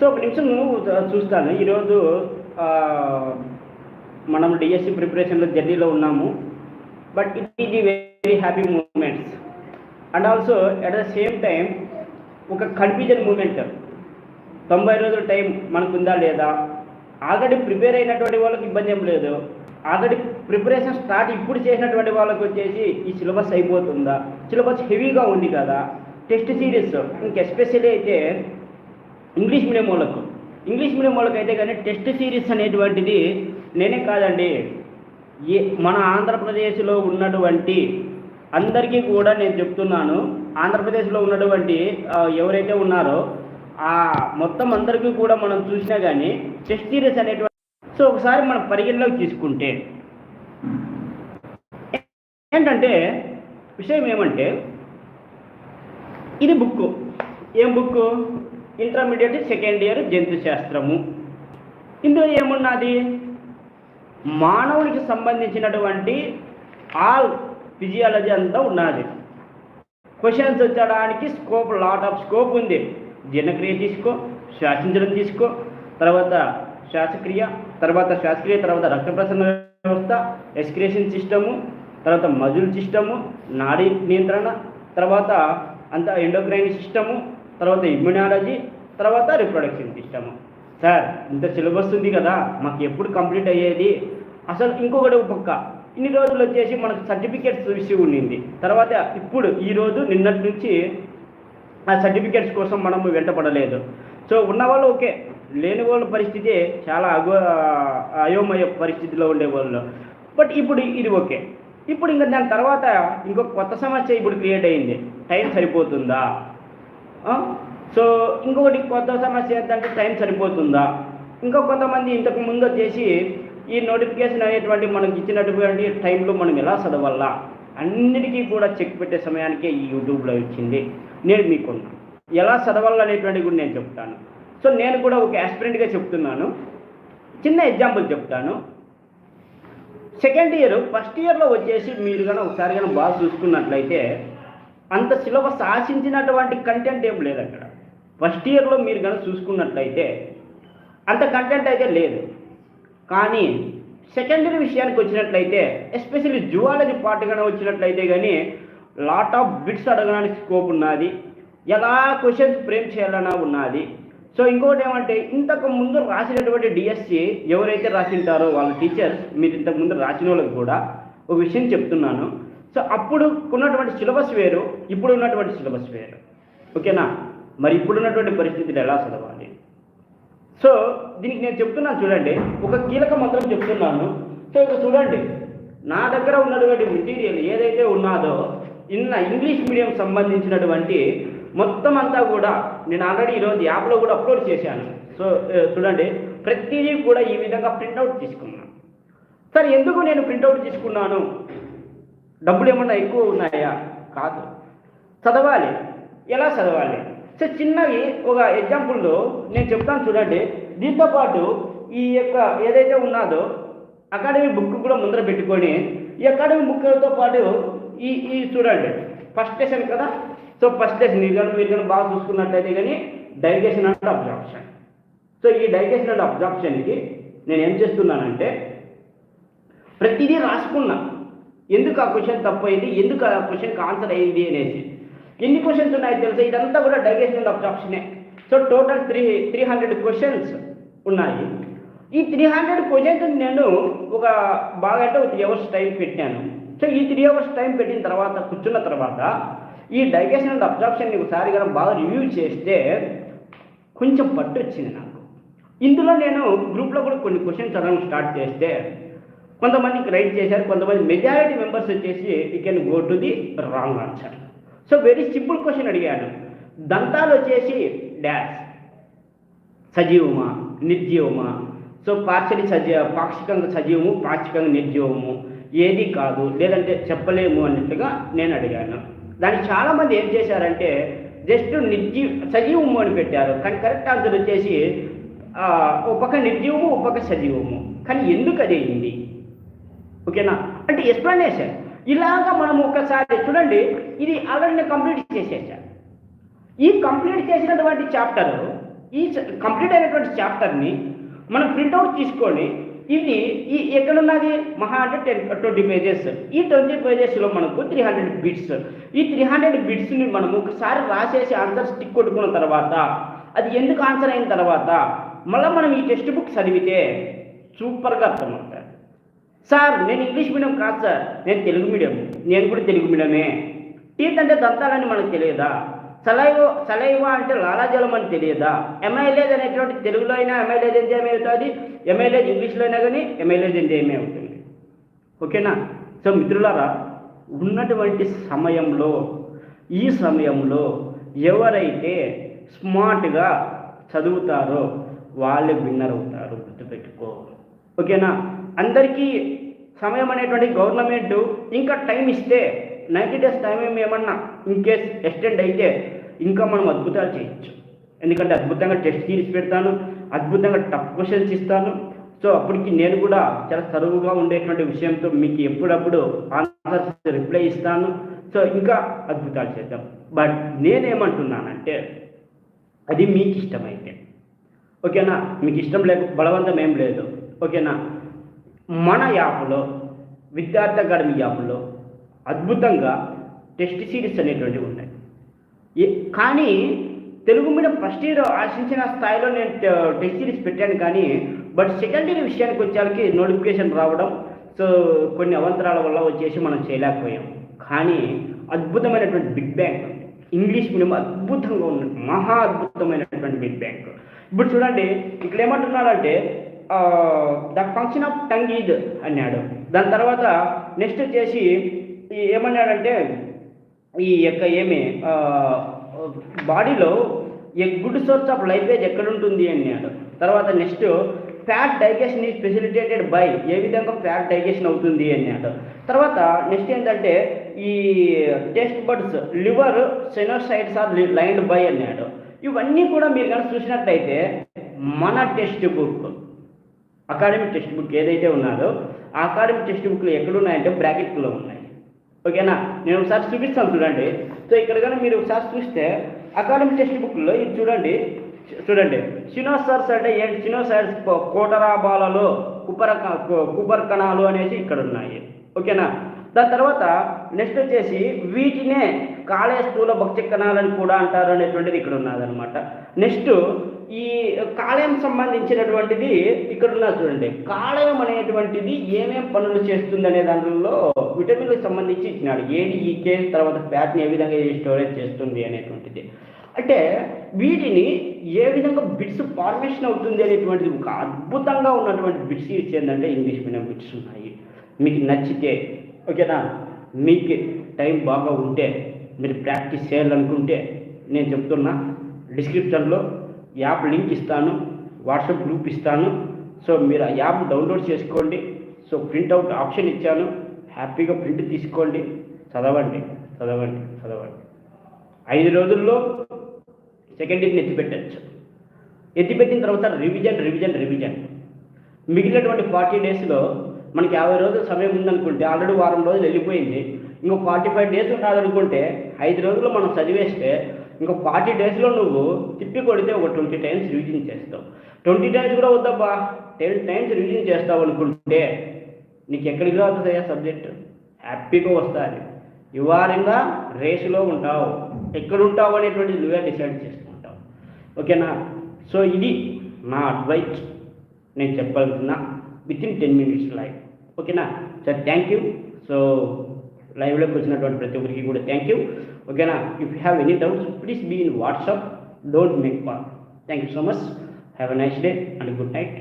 So ఒక నిమిషం చూస్తాను. ఈరోజు మనం డిఎస్సి ప్రిపరేషన్లో జర్నీలో ఉన్నాము. But it is the very happy moments and also at the same time ఒక కన్ఫ్యూజన్ మూమెంట్. 90 రోజుల టైం మనకుందా లేదా, ఆల్రెడీ ప్రిపేర్ అయినటువంటి వాళ్ళకి ఇబ్బంది ఏం లేదు. ఆల్రెడీ ప్రిపరేషన్ స్టార్ట్ ఇప్పుడు చేసినటువంటి వాళ్ళకి వచ్చేసి ఈ సిలబస్ అయిపోతుందా, సిలబస్ హెవీగా ఉంది కదా, టెస్ట్ సిరీస్ ఇంక ఎస్పెషల్లీ అయితే ఇంగ్లీష్ మీడియం వాళ్ళకి అయితే కానీ టెస్ట్ సిరీస్ అనేటువంటిది నేనే కాదండి, మన ఆంధ్రప్రదేశ్లో ఉన్నటువంటి అందరికీ కూడా నేను చెప్తున్నాను. ఆంధ్రప్రదేశ్లో ఉన్నటువంటి ఎవరైతే ఉన్నారో ఆ మొత్తం అందరికీ కూడా మనం చూసినా కానీ టెస్ట్ సిరీస్ అనేటువంటి సో ఒకసారి మనం పరిగణలోకి తీసుకుంటే ఏంటంటే విషయం ఏమంటే, ఇది బుక్ ఏం బుక్, ఇంటర్మీడియట్ సెకండ్ ఇయర్ జంతు శాస్త్రము. ఇందులో ఏమున్నది, మానవునికి సంబంధించినటువంటి ఆల్ ఫిజియాలజీ అంతా ఉన్నది. క్వశ్చన్స్ వచ్చడానికి స్కోప్, లాట్ ఆఫ్ స్కోప్ ఉంది. జీర్ణక్రియ తీసుకో, శ్వాసించడం తీసుకో, తర్వాత శ్వాసక్రియ తర్వాత రక్త ప్రసరణ వ్యవస్థ, ఎక్స్క్రీషన్ సిస్టము, తర్వాత మజిల్ సిస్టము, నాడీ నియంత్రణ, తర్వాత అంత ఎండోక్రైన్ సిస్టము, తర్వాత ఇమ్యునాలజీ, తర్వాత రిప్రొడక్షన్ సిస్టము. సార్ ఇంత సిలబస్ ఉంది కదా, మాకు ఎప్పుడు కంప్లీట్ అయ్యేది? అసలు ఇంకొకటి పక్క ఇన్ని రోజులు వచ్చేసి మనకు సర్టిఫికేట్స్ ఇష్యూ ఉండింది. తర్వాత ఇప్పుడు ఈరోజు నిన్నటి నుంచి ఆ సర్టిఫికేట్స్ కోసం మనము వెంటపడలేదు. సో ఉన్నవాళ్ళు ఓకే, లేని వాళ్ళ పరిస్థితి చాలా అయోమయ పరిస్థితిలో ఉండేవాళ్ళు. బట్ ఇప్పుడు ఇది ఓకే. ఇప్పుడు ఇంకా దాని తర్వాత ఇంకొక కొత్త సమస్య ఇప్పుడు క్రియేట్ అయింది, టైం సరిపోతుందా? సో ఇంకొకటి కొత్త సమస్య ఏంటంటే టైం సరిపోతుందా? ఇంకా కొంతమంది ఇంతకు ముందు వచ్చేసి ఈ నోటిఫికేషన్ అనేటువంటి మనకి ఇచ్చినటువంటి టైంలో మనం ఎలా చదవాలా అన్నిటికీ కూడా చెక్ పెట్టే సమయానికే ఈ యూట్యూబ్లో ఇచ్చింది. నేను మీకున్నా ఎలా చదవాలనేటువంటి కూడా నేను చెప్తాను. సో నేను కూడా ఒక యాస్పిరెంట్గా చెప్తున్నాను. చిన్న ఎగ్జాంపుల్ చెప్తాను. సెకండ్ ఇయర్ ఫస్ట్ ఇయర్లో వచ్చేసి మీరు కానీ ఒకసారి కానీ బాగా చూసుకున్నట్లయితే అంత సిలబస్ ఆశించినటువంటి కంటెంట్ ఏం లేదు అక్కడ. ఫస్ట్ ఇయర్లో మీరు కానీ చూసుకున్నట్లయితే అంత కంటెంట్ అయితే లేదు. కానీ సెకండ్ ఇయర్ విషయానికి వచ్చినట్లయితే ఎస్పెషల్లీ జువాలజీ పార్ట్ కానీ వచ్చినట్లయితే కానీ లాట్ ఆఫ్ బిట్స్ అడగడానికి స్కోప్ ఉన్నది, ఎలా క్వశ్చన్స్ ఫ్రేమ్ చేయాలన్నా ఉన్నది. సో ఇంకోటి ఏమంటే, ఇంతకు ముందు రాసినటువంటి డిఎస్సి ఎవరైతే రాసింటారో వాళ్ళ టీచర్స్, మీరు ఇంతకు ముందు రాసిన వాళ్ళకి కూడా ఒక విషయం చెప్తున్నాను. సో అప్పుడు ఉన్నటువంటి సిలబస్ వేరు, ఇప్పుడు ఉన్నటువంటి సిలబస్ వేరు. ఓకేనా? మరి ఇప్పుడున్నటువంటి పరిస్థితులు ఎలా చదవాలి? సో దీనికి నేను చెప్తున్నాను చూడండి, ఒక కీలక మంత్రం చెప్తున్నాను. సో ఇక చూడండి, నా దగ్గర ఉన్నటువంటి మెటీరియల్ ఏదైతే ఉన్నదో ఇంగ్లీష్ మీడియం సంబంధించినటువంటి మొత్తం అంతా కూడా నేను ఆల్రెడీ ఈరోజు యాప్లో కూడా అప్లోడ్ చేశాను. సో చూడండి, ప్రతిదీ కూడా ఈ విధంగా ప్రింట్అవుట్ తీసుకున్నాను. సరే, ఎందుకు నేను ప్రింట్అవుట్ తీసుకున్నాను? డబ్బులు ఏమన్నా ఎక్కువ ఉన్నాయా? కాదు, చదవాలి. ఎలా చదవాలి? సో చిన్నవి ఒక ఎగ్జాంపుల్లో నేను చెప్తాను చూడండి. దీంతో పాటు ఈ యొక్క ఏదైతే ఉన్నదో అకాడమీ బుక్ కూడా ముందర పెట్టుకొని, ఈ అకాడమీ బుక్తో పాటు ఈ చూడండి ఫస్ట్ లెసన్ కదా. సో ఫస్ట్ లెసన్ మీరు కానీ బాగా చూసుకున్నట్లయితే కానీ డైజెషన్ అండ్ అబ్జార్ప్షన్. సో ఈ డైజెషన్ అండ్ అబ్జార్ప్షన్కి నేను ఏం చేస్తున్నానంటే ప్రతిదీ రాసుకున్నా. ఎందుకు ఆ క్వశ్చన్ తప్పు అయింది, ఎందుకు ఆ క్వశ్చన్కి ఆన్సర్ అయింది అనేసి. ఎన్ని క్వశ్చన్స్ ఉన్నాయో తెలుసా? ఇదంతా కూడా డైజెషన్ అండ్ అబ్జార్ప్షనే. సో టోటల్ 300 క్వశ్చన్స్ ఉన్నాయి. ఈ 300 క్వశ్చన్స్ నేను ఒక బాగా అంటే ఒక 3 hours టైం పెట్టాను. సో ఈ 3 hours టైం పెట్టిన తర్వాత కూర్చున్న తర్వాత ఈ డైజెషన్ అండ్ అబ్జార్ప్షన్ని ఒకసారి కానీ బాగా రివ్యూ చేస్తే కొంచెం పట్టు వచ్చింది నాకు. ఇందులో నేను గ్రూప్లో కూడా కొన్ని క్వశ్చన్స్ చదవడం స్టార్ట్ చేస్తే కొంతమందికి రైట్ చేశారు, కొంతమంది మెజారిటీ మెంబర్స్ వచ్చేసి you can go to the wrong answer. So very simple question అడిగాను. దంతాలు వచ్చేసి డాష్, సజీవమా నిర్జీవమా? సో పాక్షికంగా సజీవము, పాక్షికంగా నిర్జీవము, ఏది కాదు, లేదంటే చెప్పలేము అన్నట్టుగా నేను అడిగాను. దానికి చాలామంది ఏం చేశారంటే జస్ట్ సజీవము అని పెట్టారు. కానీ కరెక్ట్ ఆన్సర్ వచ్చేసి ఒక పక్క నిర్జీవము, ఒక పక్క సజీవము. కానీ ఎందుకు అది అయింది? ఓకేనా? అంటే ఎక్స్ప్లెనేషన్ ఇలాగా మనం ఒకసారి చూడండి. ఇది ఆల్రెడీ నేను కంప్లీట్ చేసేసాను. ఈ కంప్లీట్ చేసినటువంటి చాప్టర్ ఈ కంప్లీట్ అయినటువంటి చాప్టర్ని మనం ప్రింట్అవుట్ తీసుకొని ఇది ఎక్కడున్నది మహా అంటే 20 పేజెస్. ఈ 20 పేజెస్లో మనకు 300 బిట్స్. ఈ 300 బిట్స్ని మనము ఒకసారి రాసేసి ఆన్సర్ స్టిక్ కొట్టుకున్న తర్వాత అది ఎందుకు ఆన్సర్ అయిన తర్వాత మళ్ళీ మనం ఈ టెక్స్ట్ బుక్ చదివితే సూపర్గా అర్థమవుతాయి. సార్ నేను ఇంగ్లీష్ మీడియం కాదు సార్, నేను తెలుగు మీడియం. నేను కూడా తెలుగు మీడియమే. టీత్ అంటే దంతాలని మనకు తెలియదా? సలైవా అంటే లాలాజలం అని తెలియదా? ఎమైలేజ్ అనేటువంటి తెలుగులో అయినా ఎమైలేజ్ ఎంజైమ్ అవుతుంది, ఎమైలేజ్ ఇంగ్లీష్లో అయినా కానీ ఎమైలేజ్ ఎంజైమ్ అవుతుంది. ఓకేనా? సో మిత్రులారా, ఉన్నటువంటి సమయంలో ఈ సమయంలో ఎవరైతే స్మార్ట్గా చదువుతారో వాళ్ళే విన్నర్ అవుతారు, గుర్తుపెట్టుకో. ఓకేనా? అందరికీ సమయం అనేటువంటి గవర్నమెంట్ ఇంకా టైం ఇస్తే 90 days టైం ఏమన్నా ఇన్కేస్ ఎక్స్టెండ్ అయితే ఇంకా మనం అద్భుతాలు చేయొచ్చు. ఎందుకంటే అద్భుతంగా టెస్ట్ సిరీస్ పెడతాను, అద్భుతంగా టఫ్ క్వశ్చన్స్ ఇస్తాను. సో అప్పటికి నేను కూడా చాలా సరువుగా ఉండేటువంటి విషయంతో మీకు ఎప్పుడప్పుడు ఆన్సర్స్ రిప్లై ఇస్తాను. సో ఇంకా అద్భుతాలు చేద్దాం. బట్ నేనేమంటున్నానంటే అది మీకు ఇష్టమైతే, ఓకేనా? మీకు ఇష్టం లేక బలవంతం ఏం లేదు. ఓకేనా? మన యాప్లో విద్యార్థి అకాడమీ యాప్లో అద్భుతంగా టెస్ట్ సిరీస్ అనేటువంటివి ఉన్నాయి. కానీ తెలుగు మీడియం ఫస్ట్ ఇయర్ ఆశించిన స్థాయిలో నేను టెస్ట్ సిరీస్ పెట్టాను. కానీ బట్ సెకండ్ ఇయర్ విషయానికి వచ్చేసరికి నోటిఫికేషన్ రావడం, సో కొన్ని అవంతరాల వల్ల వచ్చేసి మనం చేయలేకపోయాం. కానీ అద్భుతమైనటువంటి బిగ్ బ్యాంక్ ఇంగ్లీష్ మీడియం అద్భుతంగా ఉన్న మహా అద్భుతమైనటువంటి బిగ్ బ్యాంక్. ఇప్పుడు చూడండి, ఇక్కడ ఏమంటున్నాడంటే the function of tongue is అన్నాడు. దాని తర్వాత నెక్స్ట్ వచ్చేసి ఏమన్నాడంటే ఈ యొక్క బాడీలో a good source of lipase ఎక్కడుంటుంది అన్నాడు. తర్వాత next fat digestion is facilitated by, ఏ విధంగా ఫ్యాట్ డైజెషన్ అవుతుంది అన్నాడు. తర్వాత నెక్స్ట్ ఏంటంటే ఈ taste buds liver sinusoids are lined by అన్నాడు. ఇవన్నీ కూడా మీరు కనుక చూసినట్లయితే మన text book academic text book ఏదైతే ఉన్నదో ఆ అకాడమిక్ టెక్స్ట్ బుక్లు ఎక్కడున్నాయంటే బ్రాకెట్లో ఉన్నాయి. ఓకేనా? నేను ఒకసారి చూపిస్తాను చూడండి. సో ఇక్కడ కానీ మీరు ఒకసారి చూస్తే అకాడమిక్ టెక్స్ట్ బుక్లో ఇది చూడండి సినోసర్స్ అంటే ఏంటి? సినోసైడ్స్ కోటరాబాలలో కుపర్కణాలు అనేసి ఇక్కడ ఉన్నాయి. ఓకేనా? దాని తర్వాత నెక్స్ట్ వచ్చేసి వీటినే కాళే స్థూల భక్ష్య కణాలని కూడా అంటారు అనేటువంటిది ఇక్కడ ఉన్నదనమాట. నెక్స్ట్ ఈ కాలేయం సంబంధించినటువంటిది ఇక్కడ ఉన్నది చూడండి. కాలేయం అనేటువంటిది ఏమేం పనులు చేస్తుంది అనే దాంట్లో విటమిన్లకు సంబంధించి ఇచ్చినాడు. ఏడిఈకే తర్వాత ఫ్యాట్ని ఏ విధంగా స్టోరేజ్ చేస్తుంది అనేటువంటిది. అంటే వీటిని ఏ విధంగా బిట్స్ ఫార్మేషన్ అవుతుంది అనేటువంటిది ఒక అద్భుతంగా ఉన్నటువంటి బిట్స్ ఇచ్చేందంటే ఇంగ్లీష్ మీడియం బిట్స్ ఉన్నాయి. మీకు నచ్చితే, ఓకేనా, మీకు టైం బాగా ఉంటే మీరు ప్రాక్టీస్ చేయాలనుకుంటే నేను చెప్తున్నా, డిస్క్రిప్షన్లో యాప్ లింక్ ఇస్తాను, వాట్సాప్ గ్రూప్ ఇస్తాను. సో మీరు ఆ యాప్ డౌన్లోడ్ చేసుకోండి. సో ప్రింట్అవుట్ ఆప్షన్ ఇచ్చాను, హ్యాపీగా ప్రింట్ తీసుకోండి, చదవండి. 5 రోజుల్లో సెకండ్ ఇయర్ని ఎత్తిపెట్టచ్చు. ఎత్తిపెట్టిన తర్వాత రివిజన్. మిగిలినటువంటి 40 daysలో మనకి 50 రోజులు సమయం ఉందనుకుంటే ఆల్రెడీ వారం రోజులు వెళ్ళిపోయింది. ఇంకో 45 days ఉన్నదనుకుంటే 5 రోజుల్లో మనం చదివేస్తే ఇంకో 40 daysలో నువ్వు తిప్పి కొడితే ఒక 20 times రివిజన్ చేస్తావు. 20 times కూడా వద్దబ్బా, 10 times రివిజన్ చేస్తావు అనుకుంటే నీకు ఎక్కడికి రావుతుంది సబ్జెక్ట్? హ్యాపీగా వస్తుంది. వివారంగా రేసులో ఉంటావు. ఎక్కడుంటావు అనేటువంటిది నువ్వే డిసైడ్ చేసుకుంటావు. ఓకేనా? సో ఇది నా అడ్వైస్, నేను చెప్పగలుగుతున్నా వితిన్ 10 minutes లైవ్. ఓకేనా? So thank you. సో లైవ్లోకి వచ్చినటువంటి ప్రతి ఒక్కరికి కూడా థ్యాంక్ యూ. ఓకేనా? If you have any doubts please be in WhatsApp, don't make call. Thank you so much. Have a nice day and good night.